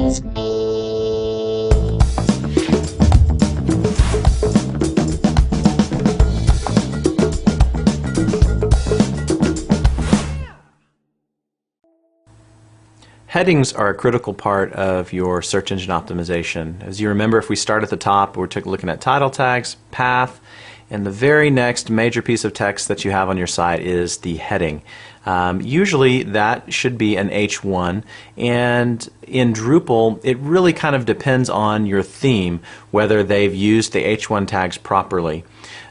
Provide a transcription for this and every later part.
Headings are a critical part of your search engine optimization. As you remember, if we start at the top, we're looking at title tags, path, and the very next major piece of text that you have on your site is the heading. Usually that should be an H1, and in Drupal it really kind of depends on your theme whether they've used the H1 tags properly.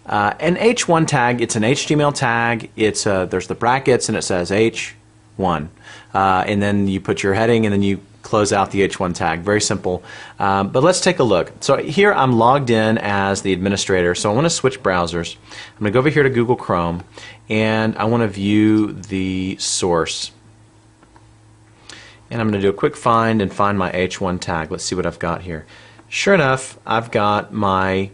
An H1 tag, it's an HTML tag, there's the brackets and it says H1. And then you put your heading and then you close out the H1 tag. Very simple. But let's take a look. So here I'm logged in as the administrator, so I want to switch browsers. I'm going to go over here to Google Chrome and I want to view the source. And I'm going to do a quick find and find my H1 tag. Let's see what I've got here. Sure enough, I've got my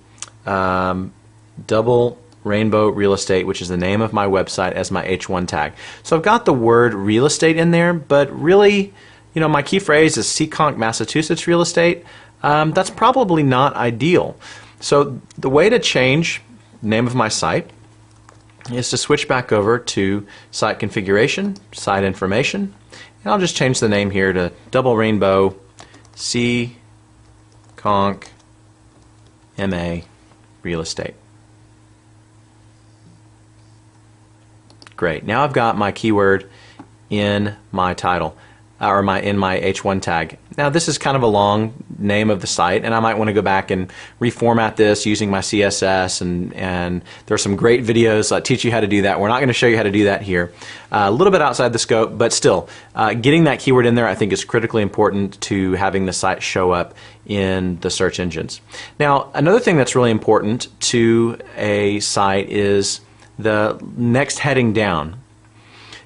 double Rainbow Real Estate, which is the name of my website, as my H1 tag. So I've got the word real estate in there, but really, you know, my key phrase is Seekonk, Massachusetts real estate. That's probably not ideal. So the way to change the name of my site is to switch back over to site configuration, site information, and I'll just change the name here to Double Rainbow Seekonk MA Real Estate. Great. Now I've got my keyword in my title, or in my H1 tag. Now this is kind of a long name of the site, and I might want to go back and reformat this using my CSS, and there are some great videos that teach you how to do that. We're not going to show you how to do that here. A little bit outside the scope, but still, getting that keyword in there I think is critically important to having the site show up in the search engines. Now another thing that's really important to a site is the next heading down,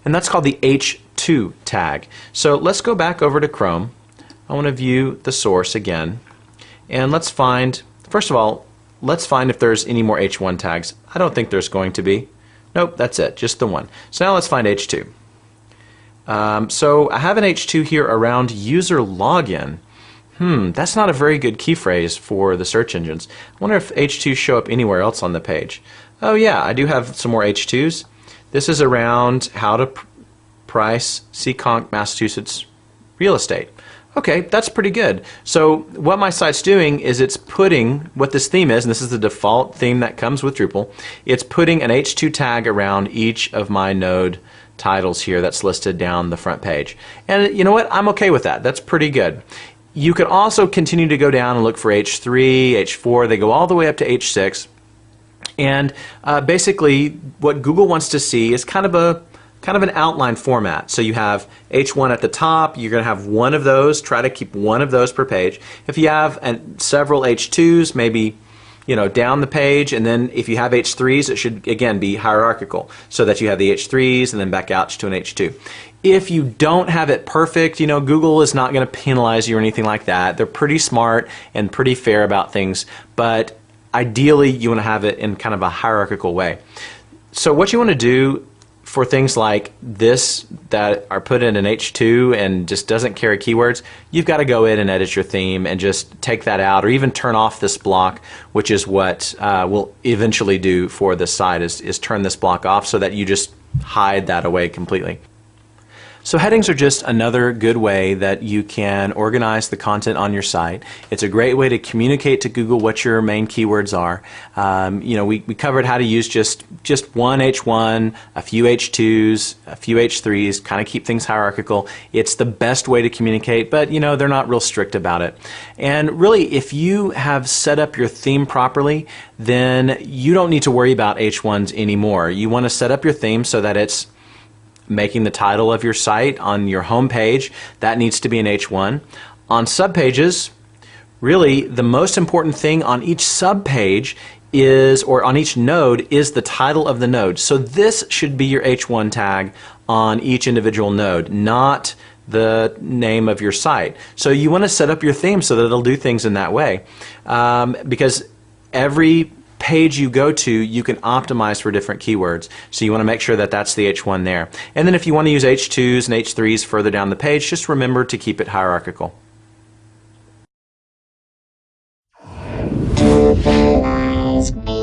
and that's called the H2 tag. So let's go back over to Chrome. I want to view the source again, and let's find, first of all, let's find if there's any more H1 tags. I don't think there's going to be. Nope, that's it, just the one. So now let's find H2. So I have an H2 here around user login. That's not a very good key phrase for the search engines. I wonder if H2s show up anywhere else on the page. Oh yeah, I do have some more H2s. This is around how to price Seekonk, Massachusetts real estate. Okay, that's pretty good. So what my site's doing is it's putting what this theme is, and this is the default theme that comes with Drupal, it's putting an H2 tag around each of my node titles here that's listed down the front page. And you know what? I'm okay with that. That's pretty good. You could also continue to go down and look for H3, H4, they go all the way up to H6. And basically what Google wants to see is kind of an outline format. So you have H1 at the top, you're going to have one of those, try to keep one of those per page. If you have several H2s, maybe down the page, and then if you have H3s, it should again be hierarchical so that you have the H3s and then back out to an H2. If you don't have it perfect, Google is not going to penalize you or anything like that. They're pretty smart and pretty fair about things, but ideally you want to have it in kind of a hierarchical way. So what you want to do for things like this that are put in an H2 and just doesn't carry keywords, you've got to go in and edit your theme and just take that out, or even turn off this block, which is what we'll eventually do for this site, is turn this block off so that you just hide that away completely. So headings are just another good way that you can organize the content on your site. It's a great way to communicate to Google what your main keywords are. We covered how to use just one H1, a few H2s, a few H3s, kind of keep things hierarchical. It's the best way to communicate, but they're not real strict about it. And really, if you have set up your theme properly, then you don't need to worry about H1s anymore. You want to set up your theme so that it's making the title of your site on your home page. That needs to be an H1. On subpages, really the most important thing on each subpage is, or on each node, is the title of the node. So this should be your H1 tag on each individual node, not the name of your site. So you want to set up your theme so that it'll do things in that way, because every page you go to, you can optimize for different keywords. So you want to make sure that that's the H1 there. And then if you want to use H2s and H3s further down the page, just remember to keep it hierarchical. is